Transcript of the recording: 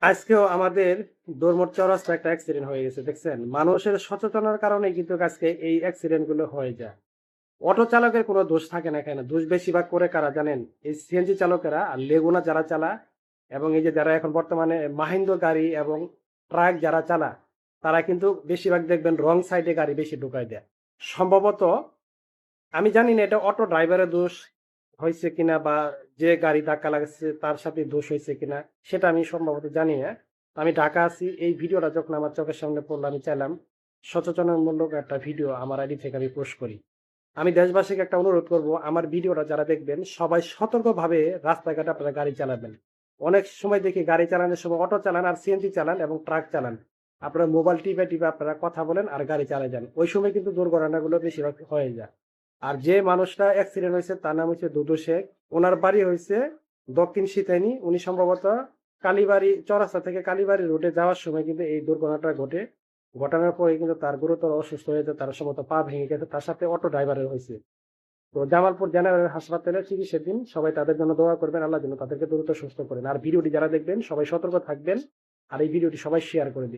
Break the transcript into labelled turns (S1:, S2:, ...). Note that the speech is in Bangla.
S1: আজকেও আমাদের দোরমোট চৌরাস্তায় একটা অ্যাক্সিডেন্ট হয়ে গেছে দেখছেন? মানুষের সচেতনার কারণেই কিন্তু আজকে এই অ্যাক্সিডেন্ট গুলো হয়ে যায়। অটো চালকের কোনো দোষ থাকে না এখানে। দোষ বেশিরভাগ করে কারা জানেন? এই সিএনজি চালকেরা আর লেগুনা যারা চালায় এবং এই যে যারা এখন বর্তমানে মাহিন্দ্র গাড়ি এবং ট্রাক যারা চালায়, তারা কিন্তু বেশিরভাগ দেখবেন রং সাইডে গাড়ি বেশি ঢুকায় দেয়। সম্ভবত আমি জানি না এটা অটো ড্রাইভারের দোষ হইছে কিনা বা যে গাড়ি ধাক্কা লাগাচ্ছে তার সাথে দোষ হইছে কিনা সেটা আমি সম্ভবত জানি না। আমি ঢাকা আছি। এই ভিডিওটা যখন আমার চোখের সামনে পড়লো আমি চাইলাম সচেতনামূলক একটা ভিডিও আমার আইডি থেকে আমি পোস্ট করি। আমি দেশবাসীকে একটা অনুরোধ করব, আমার ভিডিওটা যারা দেখবেন সবাই সতর্কভাবে রাস্তাঘাটে আপনারা গাড়ি চালাবেন। অনেক সময় দেখি গাড়ি চালানোর সময় অটো চালান আর সিএনজি চালান এবং ট্রাক চালান। আপনারা মোবাইল টিপে টিপে আপনারা কথা বলেন আর গাড়ি চালায় যান। ওই সময় কিন্তু দুর্ঘটনাগুলো বেশিরভাগ হয়ে যায়। আর যে মানুষটা অ্যাক্সিডেন্ট হয়েছে তার নাম হচ্ছে দুদু শেখ। ওনার বাড়ি হয়েছে দক্ষিণ সিতাইনি। উনি সম্ভবত কালীবাড়ি চৌরাস্তা থেকে কালীবাড়ি রোডে যাওয়ার সময় কিন্তু এই দুর্ঘটনাটা ঘটে। ঘটানোর পরে কিন্তু তার গুরুতর অসুস্থ হয়েছে, তার সম্ভবত পা ভেঙে গেছে, তার সাথে অটো ড্রাইভারের হয়েছে। তো জামালপুর জেনারেল হাসপাতালে চিকিৎসার দিন সবাই তাদের জন্য দোয়া করবেন, আল্লাহ যেন তাদেরকে দ্রুত সুস্থ করেন। আর ভিডিওটি যারা দেখবেন সবাই সতর্ক থাকবেন আর এই ভিডিওটি সবাই শেয়ার করে দিন।